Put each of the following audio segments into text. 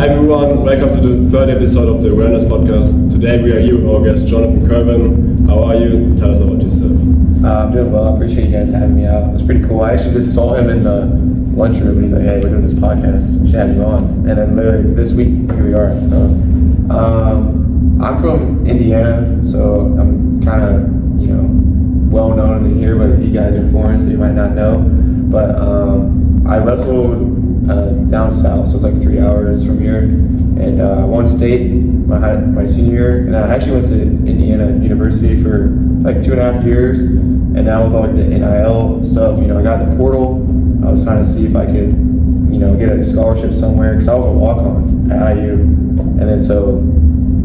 Hi everyone, welcome to the third episode of the Awarenezzz Podcast. Today we are here with our guest Jonathan Kervin. How are you? Tell us about yourself. I'm doing well. I appreciate you guys having me out. It was pretty cool. I actually just saw him in the lunchroom and he's like, hey, we're doing this podcast. We should have you on. And then literally this week, here we are. So I'm from Indiana, so I'm kind of, well known in here, but you guys are foreign, so you might not know. But I wrestled down south, so it's like 3 hours from here. And I won state my senior year, and I actually went to Indiana University for like 2.5 years. And now with all like the NIL stuff, I got the portal. I was trying to see if I could, get a scholarship somewhere, because I was a walk-on at IU. And then so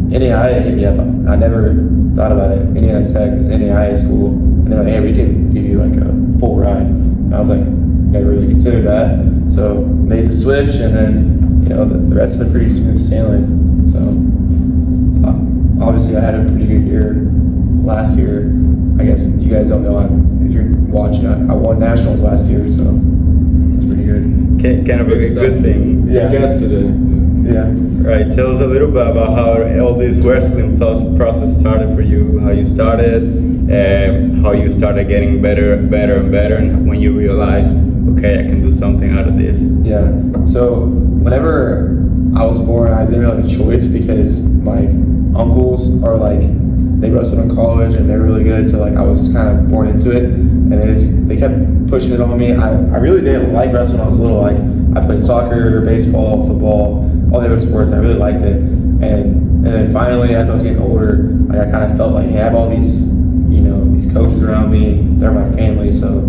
NAIA hit me up. I never thought about it. Indiana Tech is NAIA school, and they're like, hey, we can give you like a full ride. And I was like, never really considered that. So made the switch, and then the rest has been pretty smooth sailing. So obviously I had a pretty good year last year. I guess you guys don't know if you're watching. I won nationals last year, so it's pretty good. Kind of a good thing. Yeah. I guess today. Yeah. Right. Tell us a little bit about how all this wrestling process started for you. How you started, how you started getting better, and better, and when you realized, okay, I can do something out of this. Yeah. So whenever I was born, I didn't really have a choice, because my uncles are they wrestled in college and they're really good. So I was kind of born into it, and they kept pushing it on me. I really didn't like wrestling when I was little. I played soccer, baseball, football, all the other sports. I really liked it. And then finally, as I was getting older, I kind of felt like, hey, I have all these coaches around me. They're my family. So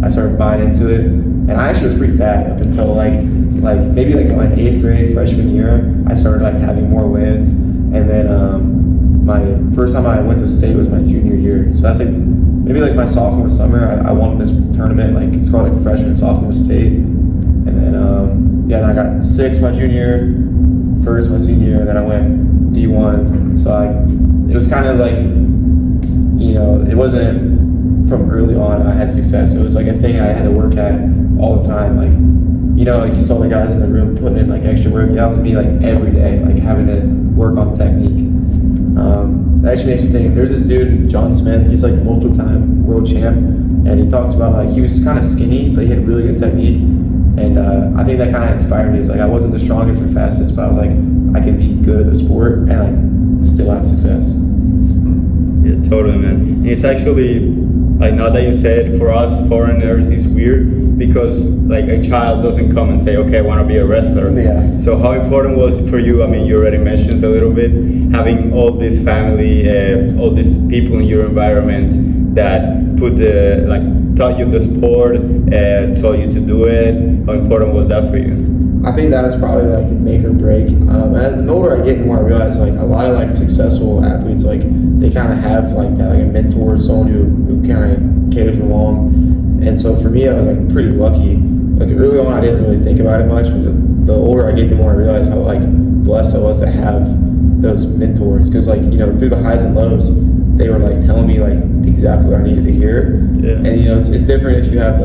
I started buying into it. And I actually was pretty bad up until maybe in my 8th grade, freshman year. I started having more wins. And then my first time I went to state was my junior year. So that's maybe my sophomore summer. I won this tournament. It's called freshman sophomore state. And then then I got 6th my junior year, 1st my senior year, and then I went D1. So it was kind of it wasn't from early on I had success. It was a thing I had to work at all the time. You saw the guys in the room putting in extra work. That was me every day, having to work on technique. That actually makes me think, there's this dude, John Smith, he's multiple time world champ, and he talks about he was kind of skinny, but he had really good technique. And I think that kind of inspired me. It's I wasn't the strongest or fastest, but I was I can be good at the sport and still have success. Yeah, totally, man. And it's actually, now that you said, for us foreigners, it's weird, because a child doesn't come and say, okay, I want to be a wrestler. Yeah. So how important was for you? I mean, you already mentioned a little bit, having all this family, all these people in your environment that taught you the sport, taught you to do it. How important was that for you? I think that is probably make or break. And as the older I get, the more I realize a lot of successful athletes, they kind of have that, a mentor, someone who kind of carries them along. And so for me, I was pretty lucky. Early on, I didn't really think about it much, but the older I get, the more I realize how blessed I was to have those mentors. Because through the highs and lows, they were telling me exactly what I needed to hear. Yeah. And it's different if you have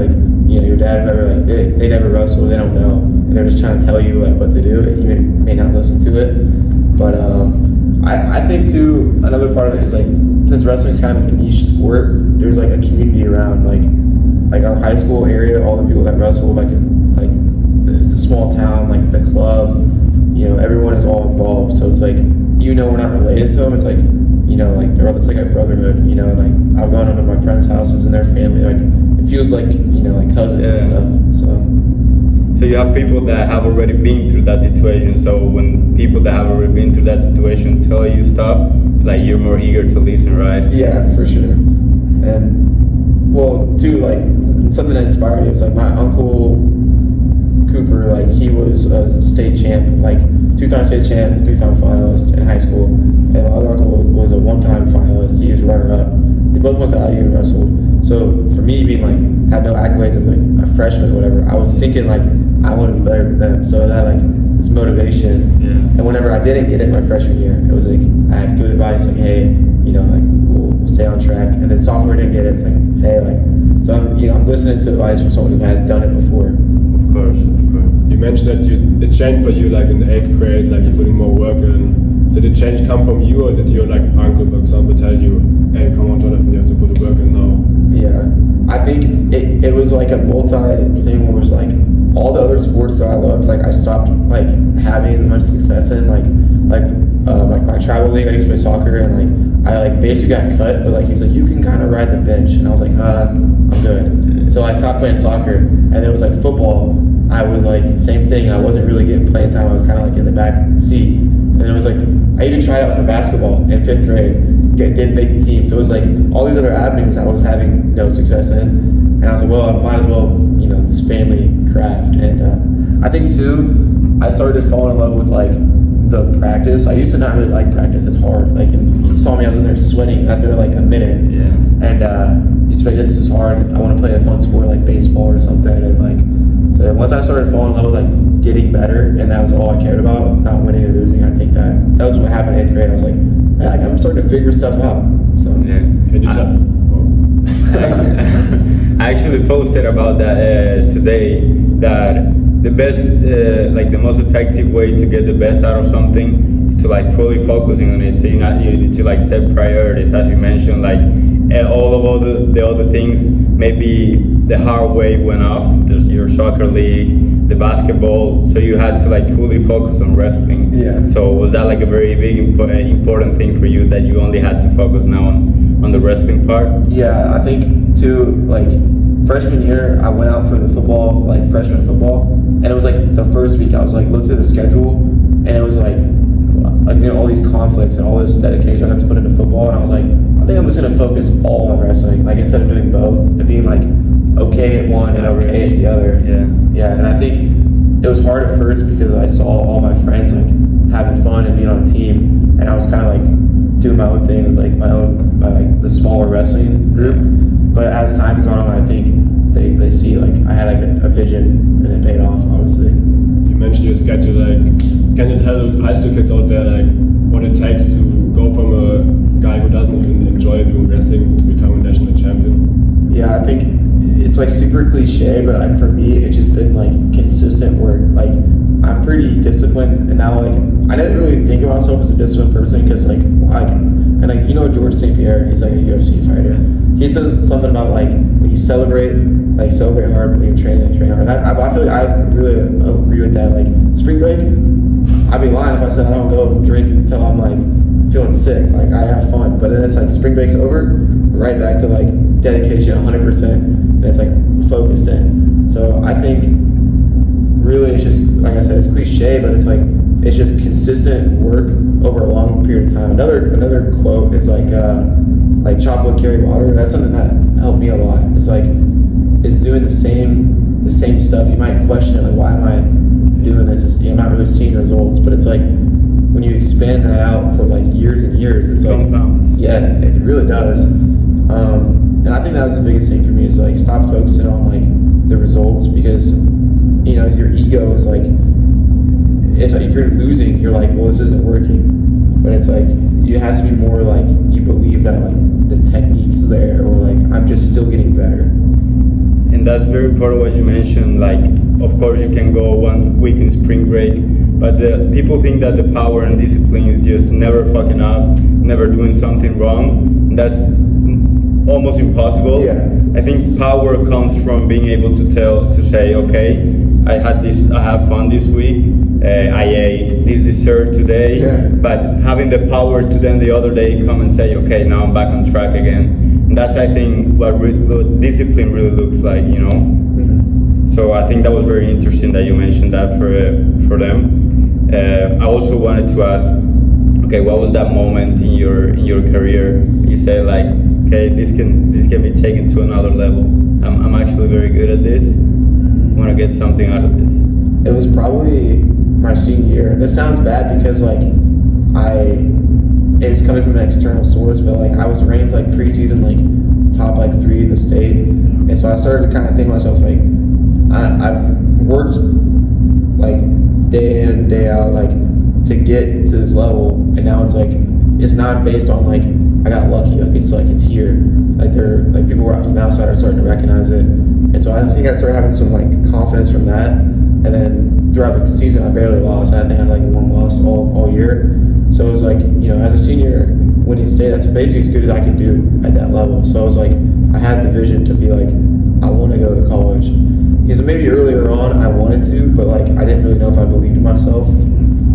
your dad, whoever, they never wrestle, they don't know, and they're just trying to tell you what to do, and you may not listen to it. But I think too, another part of it is since wrestling is kind of a niche sport, there's a community around our high school area. All the people that wrestle, it's a small town, the club, everyone is all involved. So it's we're not related to them. It's it's a brotherhood, and I've gone over to my friends' houses and their family. It feels like cousins and stuff. So you have people that have already been through that situation. So when people that have already been through that situation tell you stuff, you're more eager to listen, right? Yeah, for sure. And well, too, something that inspired me was my uncle Cooper. He was a state champ, 2-time state champ, 3-time finalist in high school. And my other uncle was a 1-time finalist. He was runner-up. They both went to IU and wrestled. So for me, being had no accolades as a freshman or whatever, I was thinking I want to be better than them. So that this motivation. Yeah. And whenever I didn't get it my freshman year, it was I had good advice, hey, we'll stay on track. And then sophomore didn't get it. It's hey, so I'm listening to advice from someone who has done it before. Of course. You mentioned that it changed for you like in the 8th grade, like you're putting more work in. Did the change come from you, or did your like uncle, for example, tell you, hey, come on, Jonathan, you have to put the work in now? Yeah, I think it was like a multi thing where it was like all the other sports that I loved, like I stopped like having as much success in, like my travel league, I used to play soccer, and like I like basically got cut, but like he was like, you can kind of ride the bench, and I was like, I'm good. So I stopped playing soccer, and it was like football. I was like same thing. I wasn't really getting playing time. I was kind of like in the back seat, and it was like I even tried out for basketball in 5th grade, didn't make the team. So it was like all these other avenues I was having no success in, and I was like, well, I might as well, this family craft. And I think too, I started to fall in love with like the practice. I used to not really like practice. It's hard. Like, and you saw me, I was in there sweating after like a minute. Yeah. And you say, this is hard. I want to play a fun sport like baseball or something. And like, so once I started falling in love with like getting better, and that was all I cared about, not winning or losing, I think that was what happened in 8th grade. I was like, man, I'm starting to figure stuff out. So yeah. Can you tell? I actually posted about that today, that the best, like the most effective way to get the best out of something is to like fully focusing on it. So you need to like set priorities, as you mentioned, like all of the other things. Maybe the hard way went off. There's your soccer league, the basketball. So you had to like fully focus on wrestling. Yeah. So was that like a very big important thing for you, that you only had to focus now on the wrestling part? Yeah, I think too, like freshman year, I went out for the football, like freshman football, and it was like the first week I was like, looked at the schedule, and it was like all these conflicts and all this dedication I had to put into football, and I was like, I think I'm just gonna focus all on wrestling, like instead of doing both and being like okay at one and okay at the other. Yeah, and I think it was hard at first because I saw all my friends like having fun and being on a team, and I was kind of like doing my own thing with like my own like the smaller wrestling group. But as time's gone on, I think they see like I had like a vision, and it paid off, obviously. You mentioned your schedule, like can you tell high school kids out there like what it takes to go from a guy who doesn't even enjoy doing wrestling to become a national champion? Yeah, I think it's like super cliche, but like for me, it's just been like consistent work. Like I'm pretty disciplined, and now like I didn't really think of myself as a disciplined person because like George St. Pierre, he's like a UFC fighter. He says something about like when you celebrate hard, when you train hard. And I feel like I really agree with that. Like spring break, I'd be lying if I said I don't go drink until I'm like feeling sick. Like I have fun, but then it's like spring break's over, right back to like dedication 100%, and it's like focused in. So I think really it's just, like I said, it's cliche, but it's like it's just consistent work over a long period of time. Another quote is like chop wood, carry water. That's something that helped me a lot. It's like it's doing the same stuff. You might question it, like why am I doing this? I'm not really seeing results, but it's like when you expand that out for like years and years, it's like yeah, it really does. And I think that was the biggest thing for me, is like stop focusing on like the results, because your ego is like, if you're losing, you're like, well, this isn't working. But it's like it has to be more like you believe that like the technique's there, or like I'm just still getting better. And that's very important what you mentioned. Like, of course, you can go 1 week in spring break, but the people think that the power and discipline is just never fucking up, never doing something wrong. That's almost impossible. Yeah. I think power comes from being able to say, okay, I have fun this week. I ate this dessert today, yeah. But having the power to then the other day come and say, okay, now I'm back on track again. And that's, I think, what discipline really looks like, Mm-hmm. So I think that was very interesting that you mentioned that for them. I also wanted to ask, okay, what was that moment in your career? You say like, okay, this can be taken to another level. I'm actually very good at this. I want to get something out of this. It was probably my senior year. This sounds bad because like it was coming from an external source, but like I was ranked like preseason like top like 3 in the state, and so I started to kind of think to myself like I've worked like day in and day out like to get to this level, and now it's like it's not based on like I got lucky, like it's here, like they're like people from the outside are starting to recognize it, and so I think I started having some like confidence from that, and then throughout the season, I barely lost. I think I had like one loss all year. So it was like, as a senior, winning state, that's basically as good as I could do at that level. So I was like, I had the vision to be like, I want to go to college. Because maybe earlier on I wanted to, but like I didn't really know if I believed in myself.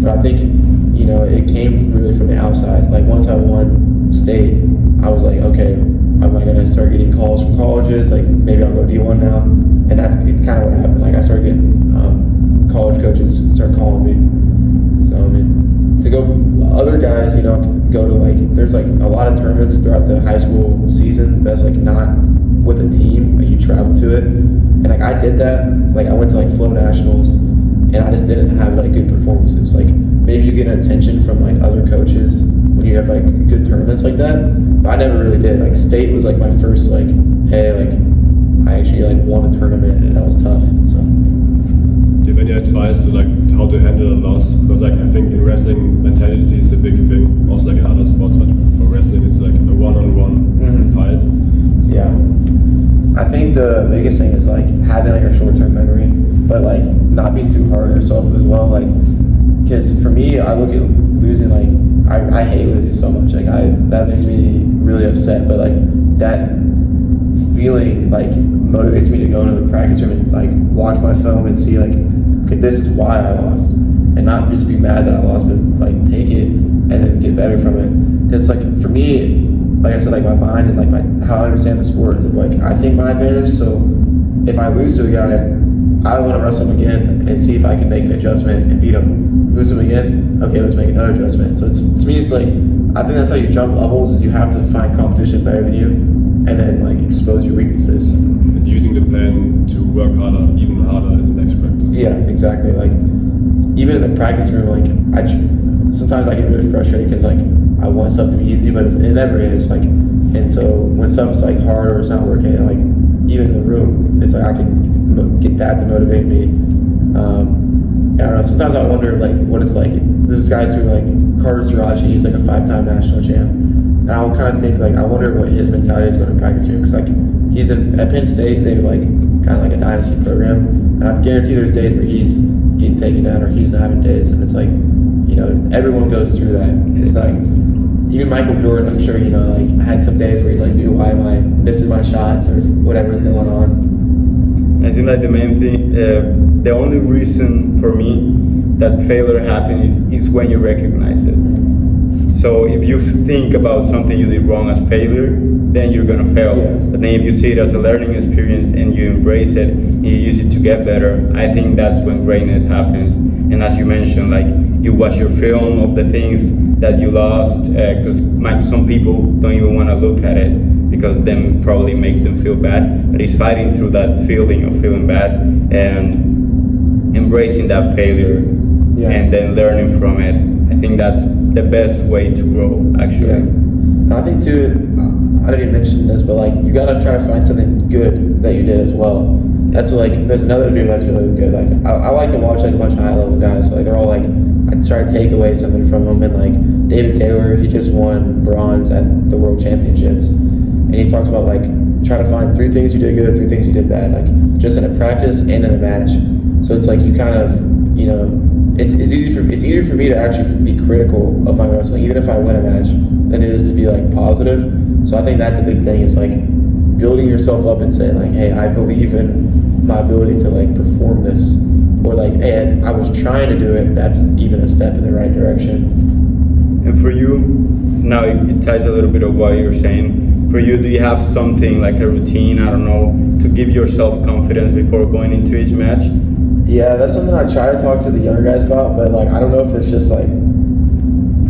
But I think, it came really from the outside. Like once I won state, I was like, okay, am I going to start getting calls from colleges? Like maybe I'll go D1 now. And that's kind of what happened. Like I started getting college coaches start calling me. So I mean, to go, other guys, go to like, there's like a lot of tournaments throughout the high school season that's like not with a team, but you travel to it. And like I did that. Like I went to like Flow Nationals, and I just didn't have like good performances. Like maybe you get attention from like other coaches when you have like good tournaments like that. But I never really did. Like state was like my first like, hey, like I actually like won a tournament, and that was tough. So. Do you have any advice to like how to handle a loss? Because like I think in wrestling mentality is a big thing. Also like in other sports, but for wrestling it's like a one-on-one fight. So. Yeah. I think the biggest thing is like having like a short-term memory, but like not being too hard on yourself as well. Like, because for me, I look at losing like I hate losing so much. Like that makes me really upset. But like that feeling like motivates me to go into the practice room and like watch my film and see like, okay, this is why I lost, and not just be mad that I lost, but like take it and then get better from it. Because like for me, like I said, like my mind and like how I understand the sport is like I think my advantage. So if I lose to a guy, I want to wrestle him again and see if I can make an adjustment and beat him. Lose him again, okay, let's make another adjustment. So it's, to me, it's like I think that's how you jump levels. Is you have to find competition better than you, and then like expose your weaknesses. And using the pain to work harder, even harder in the next practice. Yeah, exactly. Like even in the practice room, like sometimes I get really frustrated because like I want stuff to be easy, but it never is. Like, and so when stuff's like hard or it's not working, like even in the room, it's like I can get that to motivate me. I don't know. Sometimes I wonder like what it's like. There's guys who like Carter Sriracha, he's like a 5-time national champ. And I'll kind of think like I wonder what his mentality is going to practice room, because like he's at Penn State, they have like kind of like a dynasty program, and I guarantee there's days where he's getting taken down or he's not having days, and it's like everyone goes through that. It's like even Michael Jordan, I'm sure like had some days where he's like, dude, why am I missing my shots or whatever's going on. I think like the main thing, the only reason for me that failure happens is when you recognize it. So if you think about something you did wrong as failure, then you're gonna fail. Yeah. But then if you see it as a learning experience and you embrace it and you use it to get better, I think that's when greatness happens. And as you mentioned, like you watch your film of the things that you lost, because some people don't even want to look at it because then probably makes them feel bad. But it's fighting through that feeling of feeling bad and embracing that failure and then learning from it. I think that's the best way to grow, actually. Yeah. I think too, I didn't even mention this, but like you gotta try to find something good that you did as well. That's what, like, there's another video that's really good. Like I like to watch like a bunch of high level guys. So like they're all like, I try to take away something from them. And like David Taylor, he just won bronze at the World Championships, and he talks about like try to find 3 things you did good, 3 things you did bad, like just in a practice and in a match. So it's like you kind of, it's easier for me to actually be critical of my wrestling, even if I win a match, than it is to be like positive. So I think that's a big thing. Is like building yourself up and saying like, hey, I believe in my ability to like perform this, or like, hey, I was trying to do it. That's even a step in the right direction. And for you, now it ties a little bit of what you're saying. For you, do you have something like a routine, I don't know, to give yourself confidence before going into each match? Yeah, that's something I try to talk to the younger guys about, but like I don't know if it's just like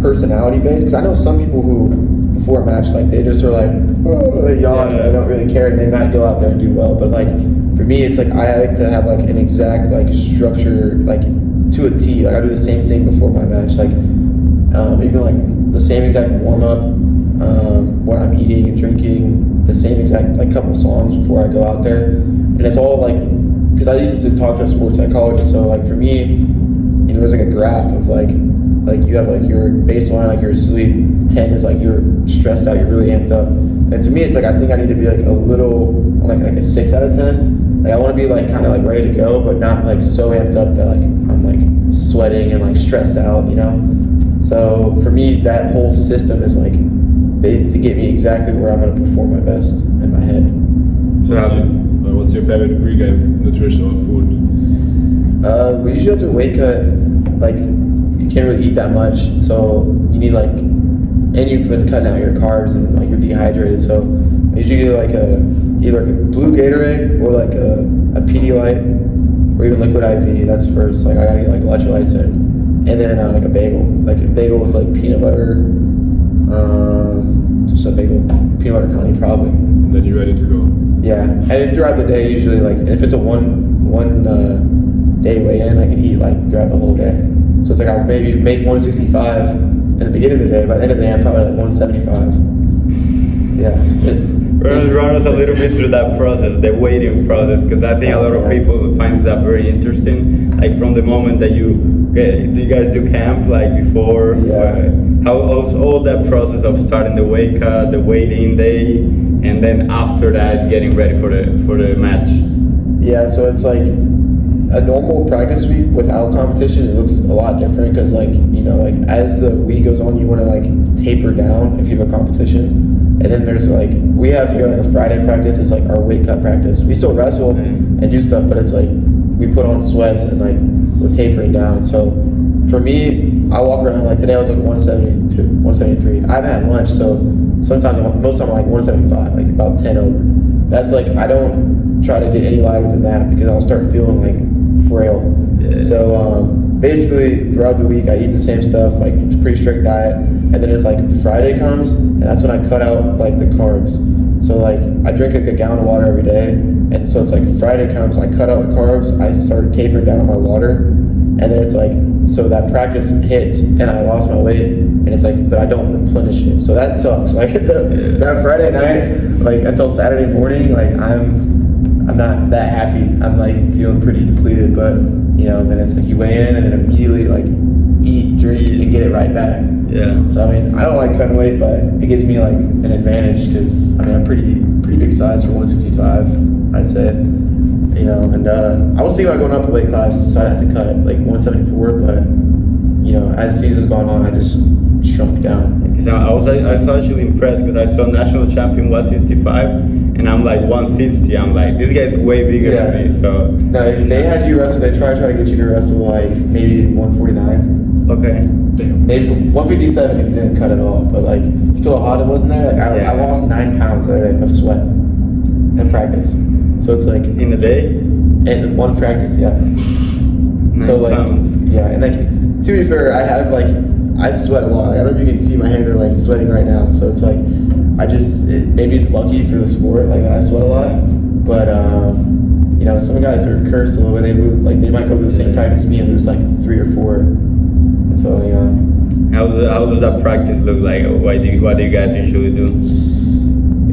personality based, because I know some people who before a match like they just are like, oh, they yawn, and they don't really care, and they might go out there and do well. But like for me, it's like I like to have like an exact like structure, like to a T. Like I do the same thing before my match, like even like the same exact warm up, what I'm eating and drinking, the same exact like couple songs before I go out there, and it's all like. Because I used to talk to a sports psychologist, so like for me, there's like a graph of like you have like your baseline, like your sleep, 10 is like you're stressed out, you're really amped up, and to me it's like I think I need to be like a little like a 6 out of 10. Like I want to be like kind of like ready to go, but not like so amped up that like I'm sweating and like stressed out, you know. So for me, that whole system is like to get me exactly where I'm going to perform my best in my head. So what's your favorite pre-game nutrition or food? We usually have to weight cut. Like you can't really eat that much, so you need like, and you've been cutting out your carbs and like you're dehydrated. So I usually get like either like a blue Gatorade or like a Pedialyte or even liquid IV. That's first. Like I gotta get like electrolytes in, and then like a bagel with like peanut butter, just a bagel, peanut butter and honey probably. And then you're ready to go. Yeah, and then throughout the day, usually like if it's a one day weigh-in, I can eat like throughout the whole day. So it's like I'll maybe make 165 in the beginning of the day. By the end of the day, I'm probably like 175. Yeah. Run us a little bit through that process, the waiting process, because I think a lot of people find that very interesting. Like from the moment that do you guys do camp like before? Yeah. How all that process of starting the weight cut, the waiting day, and then after that getting ready for the match? Yeah, so it's like a normal practice week without competition, it looks a lot different because like, you know, like as the week goes on, you want to like taper down if you have a competition. And then there's like, we have here like a Friday practice is like our weight cut practice. We still wrestle and do stuff, but it's like we put on sweats and like we're tapering down. So for me, I walk around like today I was like 172, 173. I haven't had lunch, so sometimes most of the time I'm like 175, like about 10 over. That's like, I don't try to get any lighter than that because I'll start feeling like frail. Yeah. So basically throughout the week I eat the same stuff, like it's a pretty strict diet, and then it's like Friday comes and that's when I cut out like the carbs. So like I drink like a gallon of water every day, and so it's like Friday comes, I cut out the carbs, I start tapering down on my water, and then it's like, so that practice hits and I lost my weight, and it's like, but I don't replenish it, so that sucks. Like that Friday night, like until Saturday morning, like I'm not that happy. I'm like feeling pretty depleted, but you know, then it's like you weigh in and then immediately like eat, drink, and get it right back. Yeah. So I mean, I don't like cutting weight, but it gives me like an advantage because I mean I'm pretty big size for 165, I'd say. You know, and I was thinking about going up a weight class, so I had to cut like 174, but you know, as season's gone on, I just shrunk down. Because I was actually impressed because I saw national champion 165. And I'm like 160. I'm like, this guy's way bigger than me. So no, they had you wrestle. They try to get you to wrestle like maybe 149. Okay. Damn. Maybe 157 if you didn't cut it all. But like, you feel how hot it was in there? Like I lost 9 pounds the other day of sweat in practice. So it's like in a day. In one practice, yeah. 9 so like, pounds. yeah, and like to be fair, I sweat a lot. Like, I don't know if you can see my hands are like sweating right now. So it's like. Maybe it's lucky for the sport, like I sweat a lot, but you know, some guys are cursed a little bit. They might go to the same practice as me and lose like 3 or 4. And so you know. How does that practice look like? What do you guys usually do?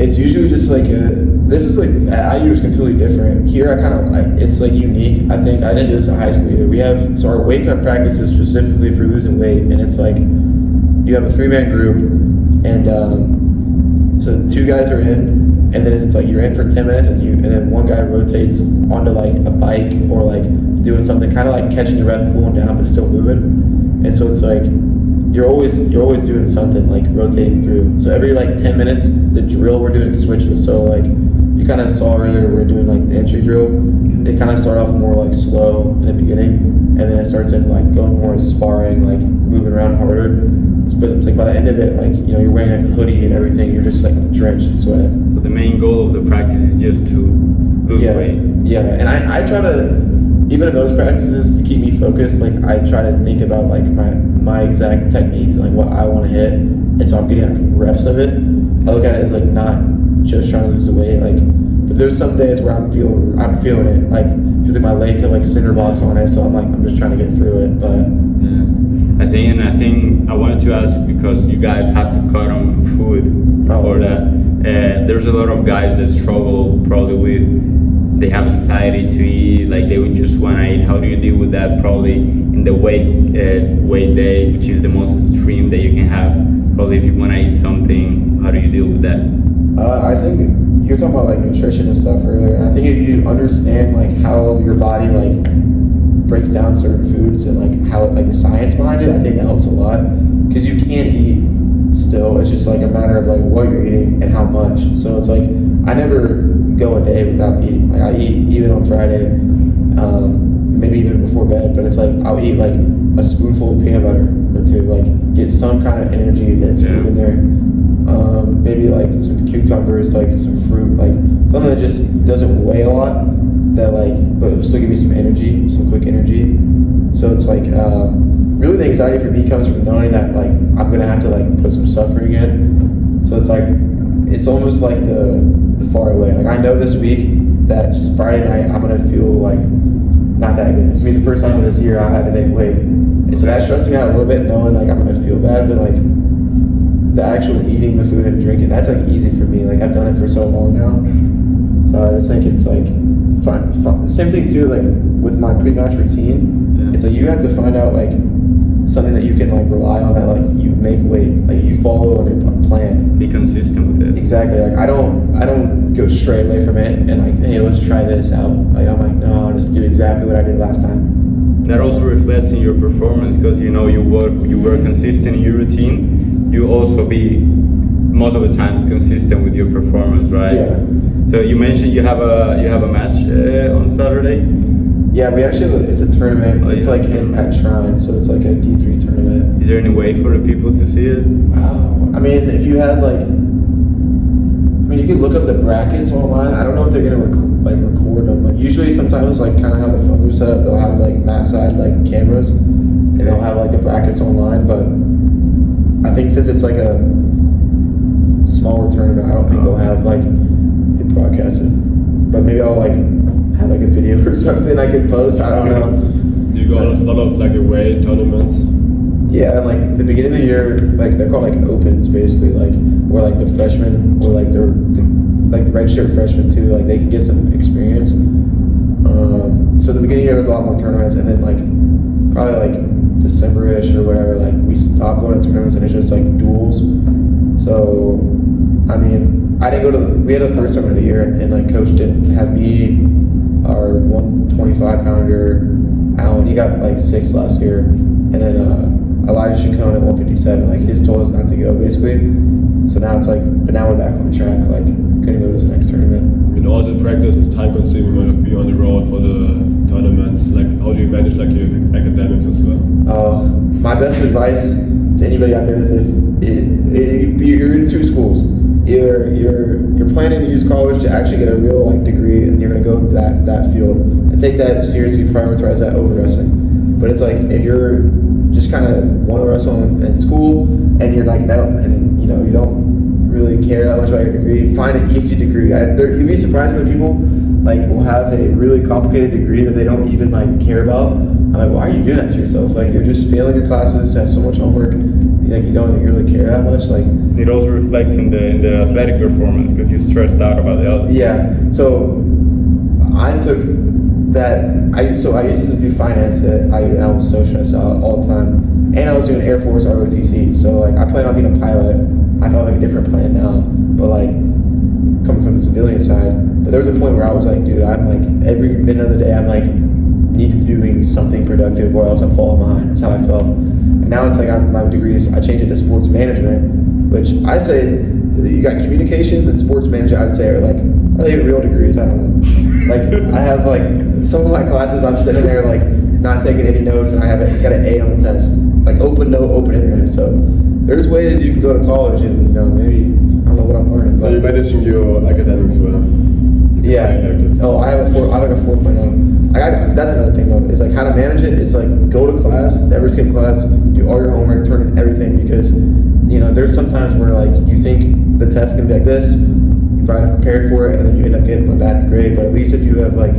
It's usually just like this is like at IU is completely different. Here I kind of it's like unique. I think I didn't do this in high school either. So our weight cut practice is specifically for losing weight, and it's like you have a 3-man group, and so 2 guys are in, and then it's like you're in for 10 minutes, and then 1 guy rotates onto like a bike or like doing something kind of like catching your breath, cooling down, but still moving. And so it's like you're always doing something like rotating through. So every like 10 minutes, the drill we're doing switches. So like you kind of saw earlier, we're doing like the entry drill. They kind of start off more like slow in the beginning, and then it starts in like going more sparring, like moving around harder. But it's like by the end of it, like, you know, you're wearing like a hoodie and everything, you're just like drenched in sweat. So the main goal of the practice is just to lose weight. Yeah, and I try to, even in those practices, to keep me focused, like I try to think about like my exact techniques and like what I want to hit, and so I'm getting like reps of it. I look at it as like not just trying to lose the weight, like, but there's some days where I'm feeling it, like, because like my legs have like cinder blocks on it, so I'm just trying to get through it, but. Yeah. I think I wanted to ask because you guys have to cut on food for that. There's a lot of guys that struggle probably with, they have anxiety to eat, like they would just want to eat. How do you deal with that probably in the weight day, which is the most extreme that you can have? Probably if you want to eat something, how do you deal with that? I think you were talking about like nutrition and stuff earlier, and I think if you understand like how your body like breaks down certain foods and like how like the science behind it, I think that helps a lot. Because you can't eat still. It's just like a matter of like what you're eating and how much. So it's like I never go a day without eating. Like I eat even on Friday, maybe even before bed. But it's like I'll eat like a spoonful of peanut butter or two, like get some kind of energy dense food in there. Maybe like some cucumbers, like some fruit, like something that just doesn't weigh a lot, that like, but it'll still give you some energy, some quick energy. So it's like, really the anxiety for me comes from knowing that like I'm gonna have to like put some suffering in. So it's like, it's almost like the far away. Like I know this week that Friday night I'm gonna feel like not that good. It's gonna be the first time this year I had to make weight. And so that's stressing me out a little bit, knowing like I'm gonna feel bad, but like the actual eating the food and drinking, that's like easy for me. Like I've done it for so long now. So I just think it's like fun. Same thing too, like with my pre-match routine. Yeah. It's like you have to find out like something that you can like rely on, that like you make weight, like you follow on a plan. Be consistent with it. Exactly. Like I don't go stray away from it and like, hey, let's try this out. Like I'm like, no, I'll just do exactly what I did last time. That also reflects in your performance, because you know you were consistent in your routine. You also be most of the time consistent with your performance, right? Yeah. So you mentioned you have a match on Saturday. Yeah, we actually have it's a tournament. Oh, it's yeah. like at Shrine, so it's like a D3 tournament. Is there any way for the people to see it? I mean, if you had like, you can look up the brackets online. I don't know if they're gonna record them. Like usually, sometimes like kind of how the phone is set up, they'll have like mat side like cameras, and they'll have like the brackets online. But I think since it's like a smaller tournament, I don't think they'll have like it broadcasted. But maybe I'll like have like a video or something I could post. I don't know. Do you go a lot of like away tournaments? Yeah, and like the beginning of the year, like they're called like opens basically, like where like the freshmen or like the like redshirt freshmen too, like they can get some experience. So the beginning of the year was a lot more tournaments, and then like probably like December-ish or whatever, like we stopped going to tournaments and it's just like duels. So I mean, I didn't go to we had the first tournament of the year, and like coach didn't have me, our 125 pounder Alan, he got like 6th last year, and then Elijah Chacon at 157, like he just told us not to go basically. So now it's like, but now we're back on the track, like couldn't go to this next tournament. I mean, all the practice is time consuming when you be on the road for the tournaments. Like how do you manage like your academics as well? My best advice to anybody out there is if you're in two schools, either you're planning to use college to actually get a real like degree and you're gonna go into that field and take that seriously, prioritize that over wrestling. But it's like if you're just kind of want to wrestle in school and you're like no, and you know you don't really care that much about your degree, find an easy degree. You'd be surprised when people like will have a really complicated degree that they don't even like care about. I'm like, why are you doing that to yourself? Like you're just failing your classes, have so much homework, like you don't really care that much. Like it also reflects in the athletic performance because you're stressed out about the other. Yeah. So I took that. I used to do finance. I was so stressed out all the time, and I was doing Air Force ROTC. So like I planned on being a pilot. I felt like a different plan now, but like coming from the civilian side. But there was a point where I was like, dude, I'm like every minute of the day I'm like need to be doing something productive, or else I'm falling behind. That's how I felt. And now it's like my degrees. I changed it to sports management, which I say you got communications and sports management. I'd say are they real degrees? I don't know. Like I have like some of my classes, I'm sitting there like not taking any notes, and I got an A on the test. Like open note, open internet. So there's ways you can go to college and maybe I don't know what I'm learning. So you're managing your academics well. Yeah. Oh, I have a 4.0. That's another thing though. Is like how to manage it. It's like go to class, never skip class, do all your homework, turn in everything, because there's sometimes where like you think the test can be like this, you probably not prepared for it, and then you end up getting a bad grade. But at least if you have like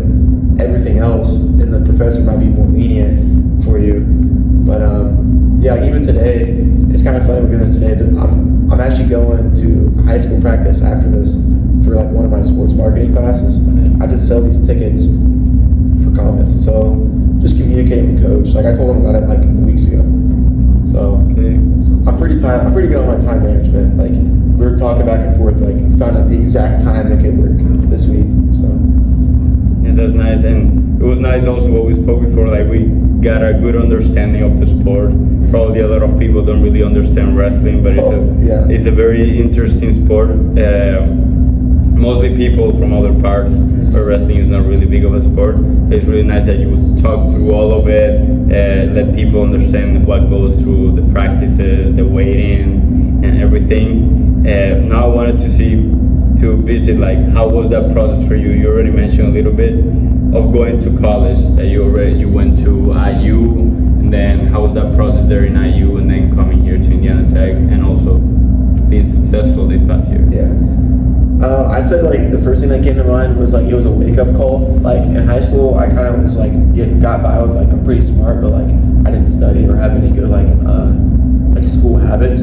everything else, then the professor might be more lenient for you. But yeah, even today, it's kind of funny we're doing this today. I'm actually going to high school practice after this for like one of my sports marketing classes. I just sell these tickets for comments. So just communicating with coach. Like I told him about it like weeks ago. So I'm pretty good on my time management. Like we were talking back and forth, like found out the exact time that could work this week. So yeah, that's nice. And it was nice also what we spoke before, like we got a good understanding of the sport. Probably a lot of people don't really understand wrestling, but it's a very interesting sport. Mostly people from other parts where wrestling is not really big of a sport. It's really nice that you would talk through all of it, let people understand what goes through the practices, the weighting, and everything. Now I wanted to visit, like, how was that process for you? You already mentioned a little bit of going to college, that you went to IU, and then how was that process there in IU, and then coming here to Indiana Tech, and also being successful this past year? Yeah. I'd say like the first thing that came to mind was like it was a wake up call. Like in high school, I kind of was like got by with like I'm pretty smart, but like I didn't study or have any good like school habits.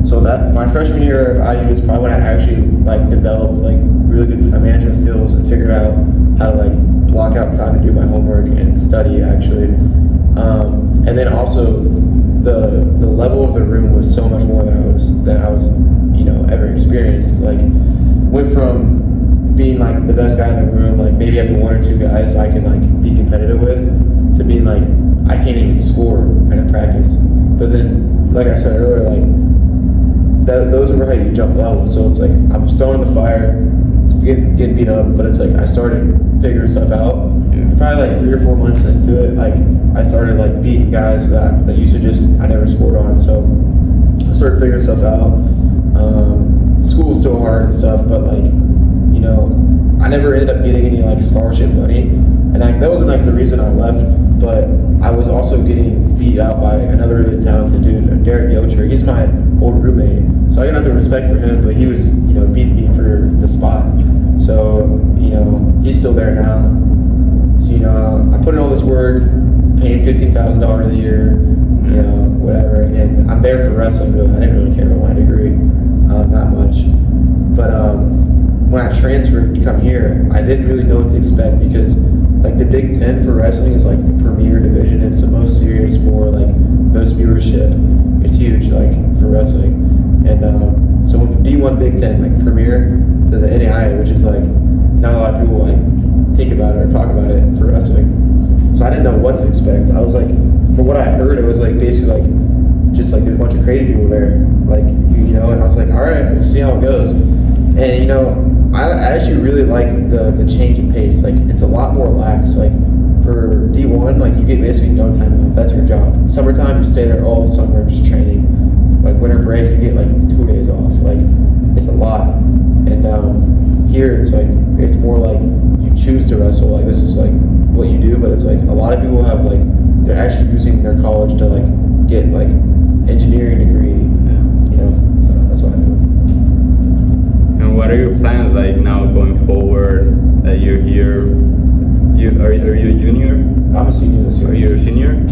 So that my freshman year of IU is probably when I actually like developed like really good time management skills and figured out how to like block out time to do my homework and study actually. And then also the level of the room was so much more than I was ever experienced. Like went from being like the best guy in the room, like maybe having one or two guys I can like be competitive with, to being like I can't even score in a practice. But then, like I said earlier, like those are how you jump levels. So it's like I was thrown in the fire, getting beat up, but it's like I started figuring stuff out. Probably like 3 or 4 months into it, like I started like beating guys that used to just I never scored on. So I started figuring stuff out. School was still hard and stuff, but like, I never ended up getting any like scholarship money, and that wasn't like the reason I left. But I was also getting beat out by another really talented dude, Derek Yocher. He's my old roommate, so I got nothing respect for him, but he was beating me for the spot. So he's still there now. So I put in all this work, paying $15,000 a year, whatever, and I'm there for wrestling. Really, I didn't really care about my degree. Not much, but when I transferred to come here, I didn't really know what to expect because like the Big Ten for wrestling is like the premier division. It's the most serious sport, like most viewership. It's huge, like for wrestling. And so when D1 Big Ten, like premier to the NAIA, which is like not a lot of people like think about it or talk about it for wrestling. So I didn't know what to expect. I was like, from what I heard, it was like basically like just like there's a bunch of crazy people there, like and I was like, all right, we'll see how it goes. And I actually really like the change in pace. Like it's a lot more lax. Like for D1, like you get basically no time off. That's your job. Summertime, you stay there all summer just training. Like winter break, you get like 2 days off. Like it's a lot. And here it's like it's more like you choose to wrestle. Like this is like what you do, but it's like a lot of people have like they're actually using their college to like get like engineering degree. So that's what I feel. And what are your plans like now going forward that you're here? Are you a junior? I'm a senior this year. Are you a senior?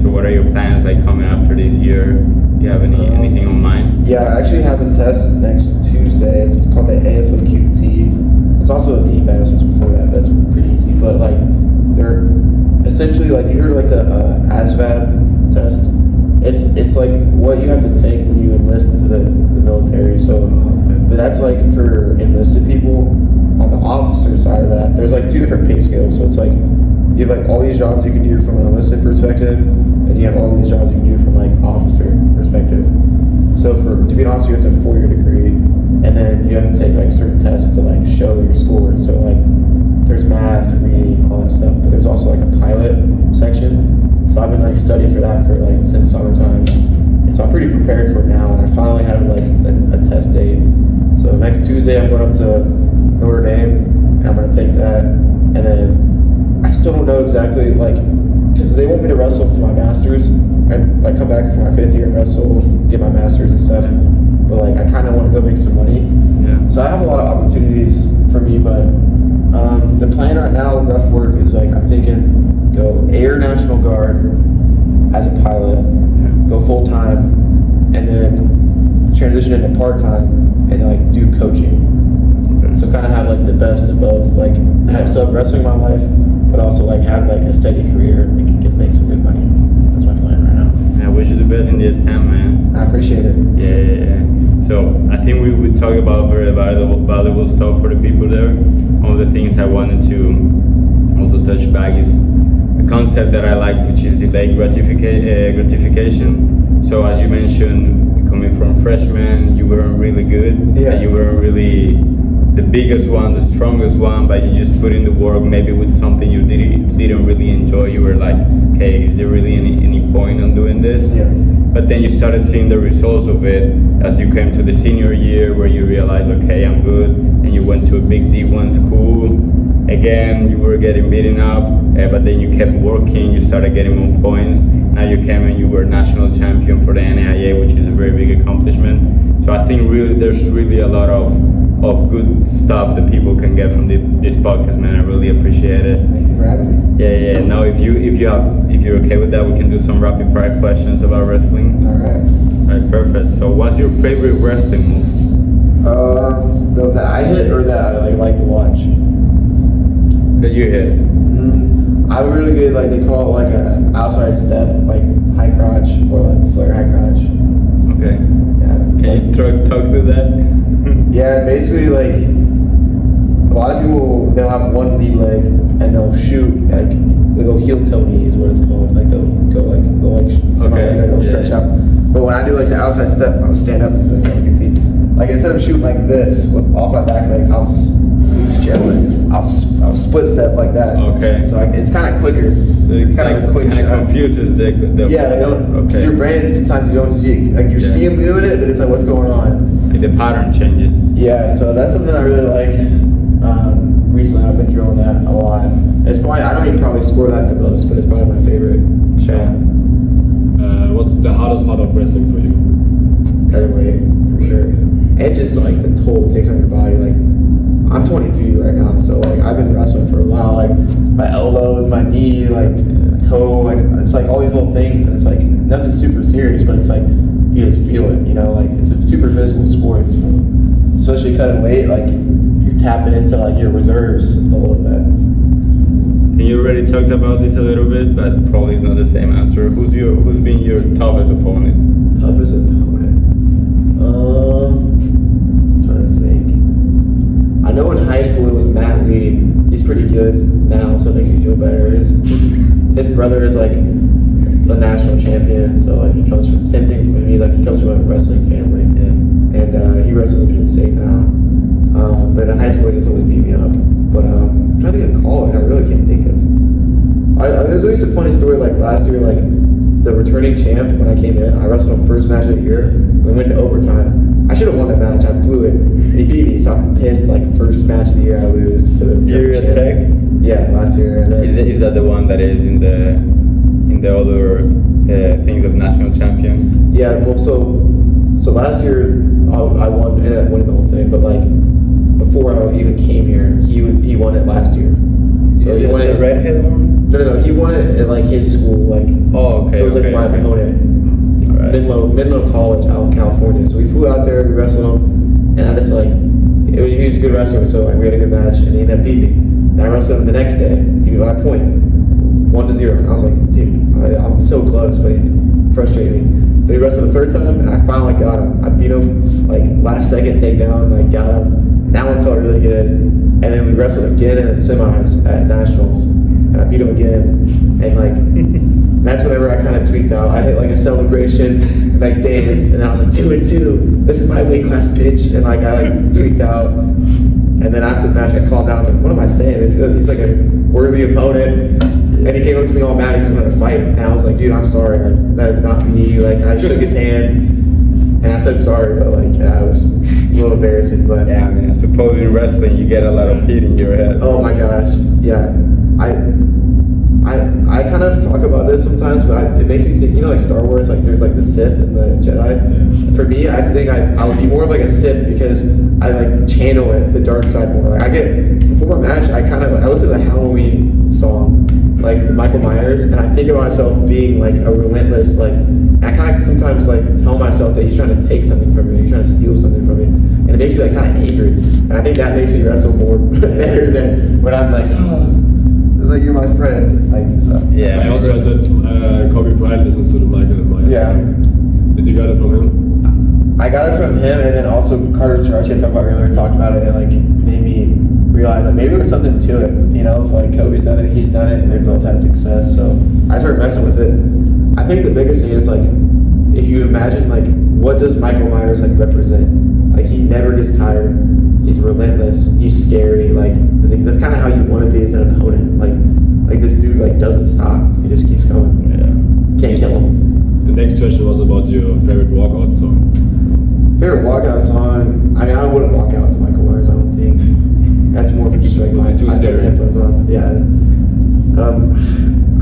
So what are your plans like coming after this year? Do you have anything on mind? Yeah, I actually have a test next Tuesday. It's called the AFOQT. There's also a T-Pass before that, but it's pretty easy. But like they're essentially like you heard like the ASVAB test. It's like what you have to take when you enlist into the military. So, but that's like for enlisted people. On the officer side of that, there's like 2 different pay scales. So it's like you have like all these jobs you can do from an enlisted perspective, and you have all these jobs you can do from like officer perspective. So to be an officer, you have to have a 4-year degree, and then you have to take like certain tests to like show your score. So like there's math, reading, all that stuff, but there's also like a pilot section. So I've been like studying for that for like since summertime, and so I'm pretty prepared for it now. And I finally have like a test date. So next Tuesday I'm going up to Notre Dame, and I'm going to take that. And then I still don't know exactly like because they want me to wrestle for my masters and like come back for my 5th year and wrestle, get my masters and stuff. But like I kind of want to go make some money. Yeah. So I have a lot of opportunities for me, but the plan right now, rough work, is like I'm thinking go Air National Guard as a pilot, go full time, and then transition into part time and like do coaching. Okay. So kind of have like the best of both, like have still wrestling my life, but also like have like a steady career and like make some good money. That's my plan right now. I wish you the best in the attempt, man. I appreciate it. Yeah. So I think we talk about very valuable stuff for the people there. All the things I wanted to also touch back is a concept that I like, which is delayed gratification. So as you mentioned, coming from freshman, you weren't really good. Yeah. You weren't really the biggest one, the strongest one, but you just put in the work maybe with something you didn't really enjoy. You were like, okay, is there really any point on doing this? Yeah. But then you started seeing the results of it as you came to the senior year, where you realized, okay, I'm good, and you went to a big D1 school. Again, you were getting beaten up, but then you kept working, you started getting more points. Now you came and you were national champion for the NAIA, which is a very big accomplishment. So I think really there's really a lot of good stuff that people can get from this podcast, man. I really appreciate it. Thank you for having me. Yeah. Now if you're okay with that, we can do some rapid fire questions about wrestling. All right. All right, perfect. So what's your favorite wrestling move? That I hit or that I like to watch. That you hit? I'm really good. Like they call it like a outside step, like high crotch or like flare high crotch. Okay. Yeah. Can you talk through that? Yeah, basically like a lot of people, they'll have one lead leg and they'll shoot like they'll go heel toe knee is what it's called. Like they'll stretch out. But when I do like the outside step, I'll stand up and you can see. Like instead of shooting like this off my back leg, I'll split step like that. Okay. So it's kind of quicker. So it's kind of a quick kind of shot. confuses the Yeah, they don't. Okay. Cause your brain sometimes you don't see it. Like you see them doing it, but it's like what's going on. Like the pattern changes. Yeah, so that's something I really like. Recently, I've been drilling that a lot. It's probably I don't even probably score that the most, but it's probably my favorite shot. What's the hardest part of wrestling for you? Cutting weight for sure. And just like the toll it takes on your body. Like I'm 23 right now, so like I've been wrestling for a while. Like my elbows, my knee, like my toe, like it's like all these little things, and it's like nothing super serious, but it's like you just feel it, you know. Like it's a super physical sport, so especially cutting weight. Like you're tapping into like your reserves a little bit. And you already talked about this a little bit, but probably it's not the same answer. Who's been your toughest opponent? Toughest opponent. Trying to think. I know in high school it was Matt Lee. He's pretty good now, so it makes me feel better. His brother is like a national champion, so like he comes from same thing for me. Like he comes from a wrestling family, and he wrestles in Penn State now. But in high school he just always beat me up. But I'm trying to think of college. I really can't think of. There's always a funny story. Like last year, like the returning champ when I came in, I wrestled him first match of the year. We went to overtime. I should have won that match. I blew it. And he beat me, so I'm pissed. Like first match of the year, I lose to the You're at Tech? Yeah, last year. And then, Is that the one that is in the other things of national champion? yeah. Well, so last year I won, ended up winning the whole thing. But like before I even came here, he won it last year. So he won the it. redhead one? No. He won it at like his school. Like Oh, okay. so it was like my opponent. All right. Menlo College out in California. So we flew out there, we wrestled him, and I just like, he was a good wrestler, so like we had a good match, and he ended up beating me. Then I wrestled him the next day, he got a point, 1-0. And I was like, dude, I'm so close, but he's frustrating me. Then he wrestled the third time, and I finally got him. I beat him, like last second takedown, and I got him. And that one felt really good. And then we wrestled again in the semis at nationals, and I beat him again, and like, that's whenever I kind of tweaked out. I hit like a celebration, and I danced, and I was like 2-2. This is my weight class, bitch. And like I like tweaked out. And then after the match, I calmed down. I was like, what am I saying? He's like a worthy opponent. And he came up to me all mad. He just wanted to fight. And I was like, dude, I'm sorry. That was not me. Like I shook his hand, and I said sorry, but like it was a little embarrassing. But Yeah, I mean, I suppose in wrestling you get a lot of heat in your head. oh my gosh, yeah. I kind of talk about this sometimes, but it makes me think, you know, like Star Wars, like there's like the Sith and the Jedi. Yeah. For me, I think I would be more of like a Sith because I like channel it, the dark side more. Like before my match, I listen to the Halloween song, like the Michael Myers, and I think of myself being like a relentless, like, and I kind of sometimes like tell myself that he's trying to take something from me, he's trying to steal something from me, and it makes me like kind of angry. And I think that makes me wrestle more better than when I'm like, oh. It's like you're my friend, like so. Yeah. I also heard that Kobe Bryant listens to the Michael Myers. Yeah. Did you get it from him? I got it from him, and then also Carter Strachey I talked about earlier talked about it, and like made me realized like maybe there was something to it, you know, if like Kobe's done it, he's done it, and they both had success. So I started messing with it. I think the biggest thing is like, if you imagine like, what does Michael Myers like represent? Like he never gets tired. He's relentless. He's scary. Like I think that's kind of how you want to be as an opponent. Like this dude like doesn't stop. He just keeps going. Yeah. Can't kill him. The next question was about your favorite walkout song. Favorite walkout song? I mean, I wouldn't walk out to Michael Myers. I don't think. That's more for just like my Too scary. headphones on. Yeah. I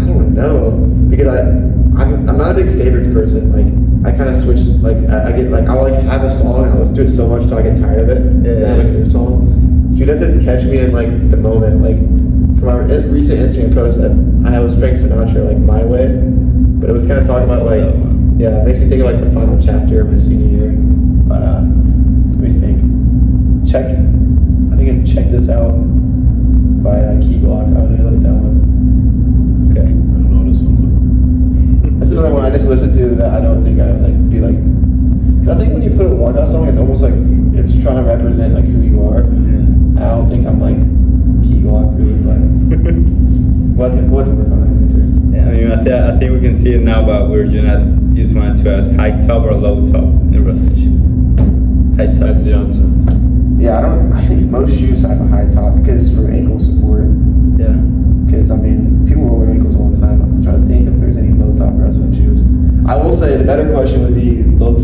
don't know because I'm not a big favorites person. Like I kind of switch. Like I get like I'll like have a song and I'll listen to it so much until I get tired of it. Yeah. And have like a new song. You'd have to catch me in like the moment. Like from our recent Instagram post that I was Frank Sinatra, like My Way, but it was kind of talking about like yeah, it makes me think of like the final chapter of my senior year. But let me think. I think it's Check This Out by Key Glock. I really like that one. Okay. I don't know this one, That's another one I just listened to that I don't think I would like be like. Cause I think when you put a walkout song, it's almost like it's trying to represent like who you are. Yeah. I don't think I'm like Key Glock really, but we'll have to work on that later. Yeah, I mean, I think we can see it now, but we're just wanted to ask high top or low top in the rest shoes. High top. That's the answer. Yeah, I think most shoes have a high top because for ankle support. Yeah. Because I mean, people roll their ankles all the time. I'm trying to think if there's any low top wrestling shoes. I will say the better question would be low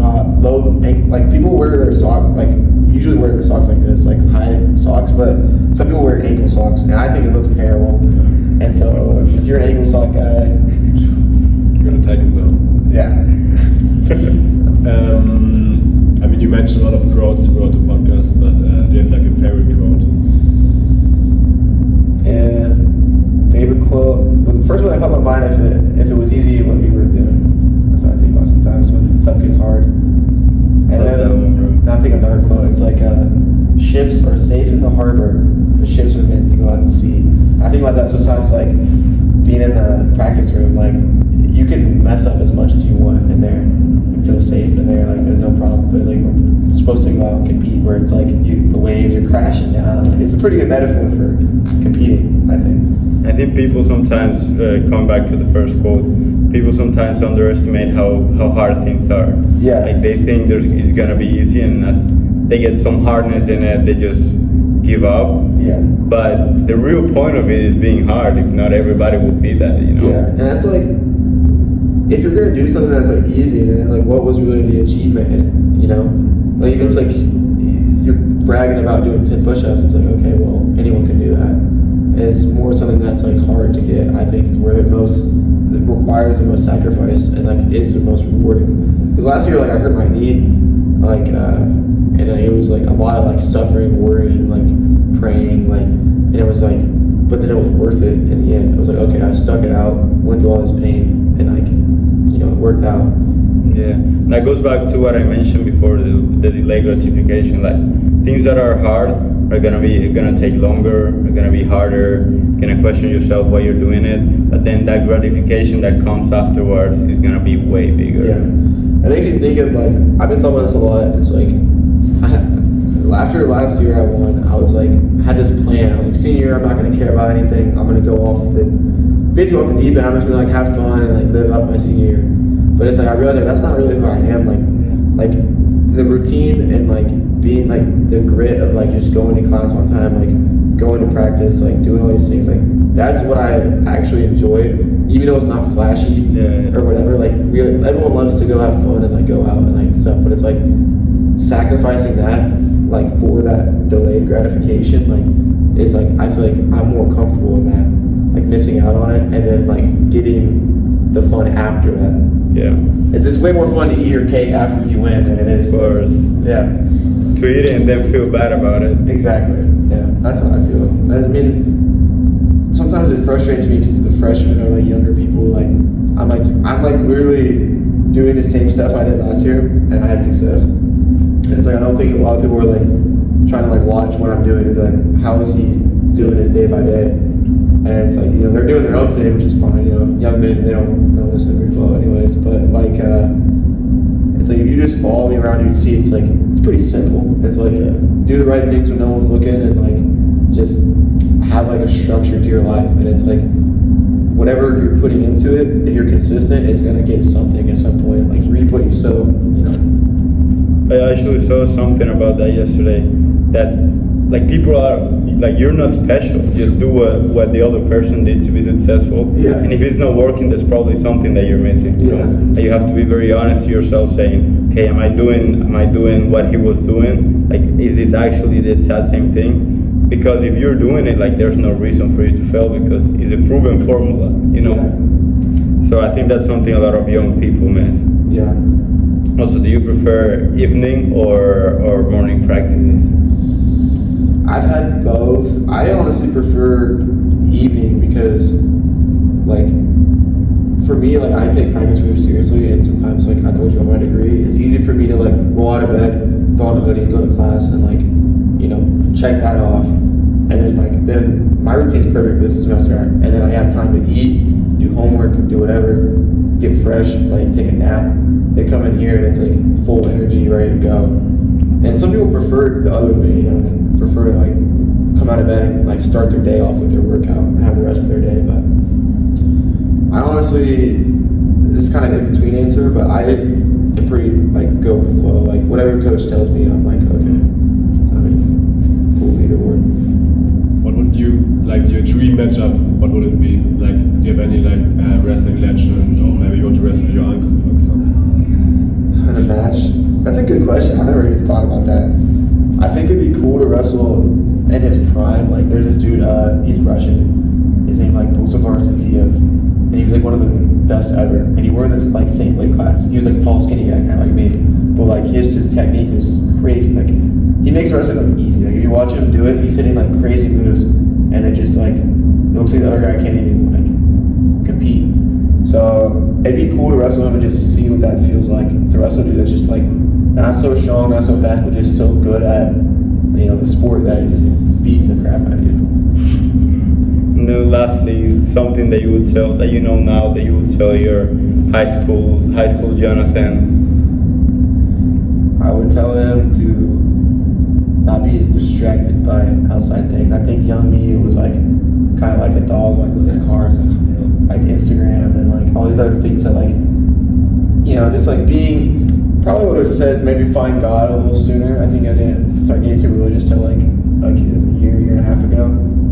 ankle. Like people wear their socks, like usually wear their socks like this, like high socks. But some people wear ankle socks, and I think it looks terrible. And so if you're an ankle sock guy, You're gonna take them down. yeah. I mean, you mentioned a lot of quotes throughout the podcast, but do you have like a favorite quote? And favorite quote. Well, the first one that comes to mind, if it was easy, it wouldn't be worth doing. That's what I think about sometimes when stuff gets hard. And then I think another quote. It's like, ships are safe in the harbor, but ships are meant to go out to sea. I think about that sometimes, like being in the practice room. Like you can mess up as much as you want in there and feel safe in there. Like there's no problem. But like we're supposed to go out and compete, where it's like the waves are crashing down. It's a pretty good metaphor for competing, I think. I think people sometimes, coming back to the first quote, people sometimes underestimate how hard things are. Yeah. Like they think it's gonna be easy, and as they get some hardness in it, they just give up. Yeah. But the real point of it is being hard. If not everybody will be that, you know. Yeah, and that's like, if you're gonna do something that's like easy, then it's like, what was really the achievement in it? You know, like if it's like you're bragging about doing 10 push-ups, it's like, okay, well, anyone can do that. And it's more something that's like hard to get. I think is where it requires the most sacrifice and like is the most rewarding. Because last year, like I hurt my knee, like and it was like a lot of like suffering, worrying, like praying, like, and it was like, but then it was worth it in the end. It was like, okay, I stuck it out, went through all this pain, and like, you know, it worked out. Yeah, that goes back to what I mentioned before, the delayed gratification. Like things that are hard are gonna take longer, are gonna be harder. You're gonna question yourself why you're doing it, but then that gratification that comes afterwards is gonna be way bigger. Yeah, it makes me think of like, I've been talking about this a lot. It's like, after last year I won, I was like, I had this plan. I was like, senior year, I'm not gonna care about anything. I'm gonna go basically off the deep end. I'm just gonna like have fun and like live up my senior year. But it's like I realized that's not really who I am. Like the routine and like being like the grit of like just going to class on time, like going to practice, like doing all these things. Like that's what I actually enjoy, even though it's not flashy or whatever. Like everyone loves to go have fun and like go out and like stuff, but it's like sacrificing that like for that delayed gratification, like is like I feel like I'm more comfortable in that, like missing out on it and then like getting the fun after that. Yeah. It's just way more fun to eat your cake after you win than it is. Of course. Yeah. To eat it and then feel bad about it. Exactly. Yeah. That's how I feel. I mean, sometimes it frustrates me because the freshmen or like younger people, like I'm like literally doing the same stuff I did last year and I had success. And it's like I don't think a lot of people are like trying to like watch what I'm doing and be like, how is he doing his day by day? And it's like, you know, they're doing their own thing, which is fine. You know, young men, they don't listen very well anyways. But like, it's like if you just follow me around, you see it's like it's pretty simple. It's like do the right things when no one's looking, and like just have like a structure to your life, and it's like whatever you're putting into it, if you're consistent, it's gonna get something at some point. Like you reap what you sow, you know. I actually saw something about that yesterday, that like people are like, you're not special, just do what the other person did to be successful. Yeah. And if it's not working, there's probably something that you're missing. Yeah. And you have to be very honest to yourself, saying, okay, am I doing what he was doing? Like, is this actually the exact same thing? Because if you're doing it, like, there's no reason for you to fail, because it's a proven formula, you know. Yeah. So I think that's something a lot of young people miss. Yeah. Also, do you prefer evening or morning practices? I've had both. I honestly prefer evening because, like, for me, like, I take practice really seriously, and sometimes, like I told you on my degree, it's easy for me to, like, roll out of bed, throw on a hoodie, go to class, and, like, you know, check that off. And then, like, then my routine's perfect this semester, and then I have time to eat, do homework, do whatever, get fresh, like, take a nap. They come in here, and it's, like, full energy, ready to go. And some people prefer the other way, you know, and prefer to, like, come out of bed and, like, start their day off with their workout and have the rest of their day. But I honestly, this is kind of in between answer, but I am pretty, like, go with the flow. Like, whatever coach tells me, I'm like, okay. I mean, cool either or. What would you, like, your dream matchup, what would it be? Like, do you have any, like, wrestling legend, or maybe you want to wrestle your uncle, for example? In a match? That's a good question. I never even thought about that. I think it'd be cool to wrestle in his prime. Like, there's this dude, he's Russian. His name, like, Bulsavar Santiev. And he was, like, one of the best ever. And he wore this, like, Saint weight class. He was, like, tall, skinny guy, kind of like me. But, like, his technique was crazy. Like, he makes wrestling look easy. Like, if you watch him do it, he's hitting, like, crazy moves. And it just, like, it looks like the other guy can't even, like, compete. So it'd be cool to wrestle him and just see what that feels like. To wrestle a dude that's just, like, not so strong, not so fast, but just so good at, you know, the sport that he's beating the crap out of you. And then lastly, something that you would tell, that you know now, that you would tell your high school Jonathan. I would tell him to not be as distracted by outside things. I think young me was like kind of like a dog, like looking at cars, like Instagram and like all these other things that, like, you know, just like being. Probably would have said maybe find God a little sooner. I think I didn't start getting too religious till like a year and a half ago.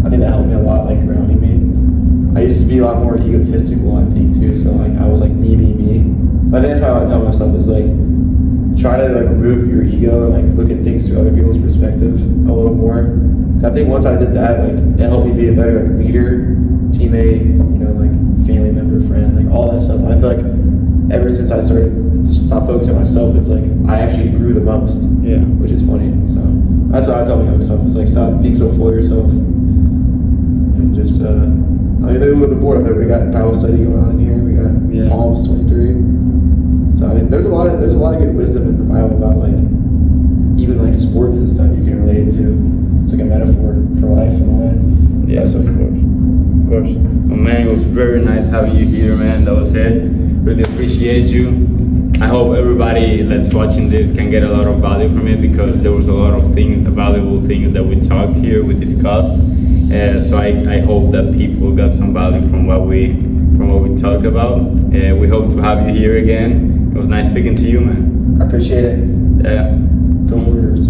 I think that helped me a lot, like grounding me. I used to be a lot more egotistical, I think, too. So like I was like me. So I think that's probably what I tell myself is like try to like remove your ego and like look at things through other people's perspective a little more. So I think once I did that, like it helped me be a better like leader, teammate, you know, like family member, friend, like all that stuff. I feel like ever since I started stop focusing on myself, it's like I actually grew the most. Yeah. Which is funny. So that's what I tell myself. It's like stop being so full of yourself. And just I mean, look at the board up there. We got Bible study going on in here. We got Psalms 23. So I mean, there's a lot of good wisdom in the Bible about like even like sports and stuff you can relate it to. It's like a metaphor for life in a way. Yeah, so of course. Well, man, it was very nice having you here, man. That was it. Really appreciate you. I hope everybody that's watching this can get a lot of value from it, because there was a lot of things, valuable things that we talked here, we discussed. So I hope that people got some value from what we talked about. We hope to have you here again. It was nice speaking to you, man. I appreciate it. Yeah. Go Warriors.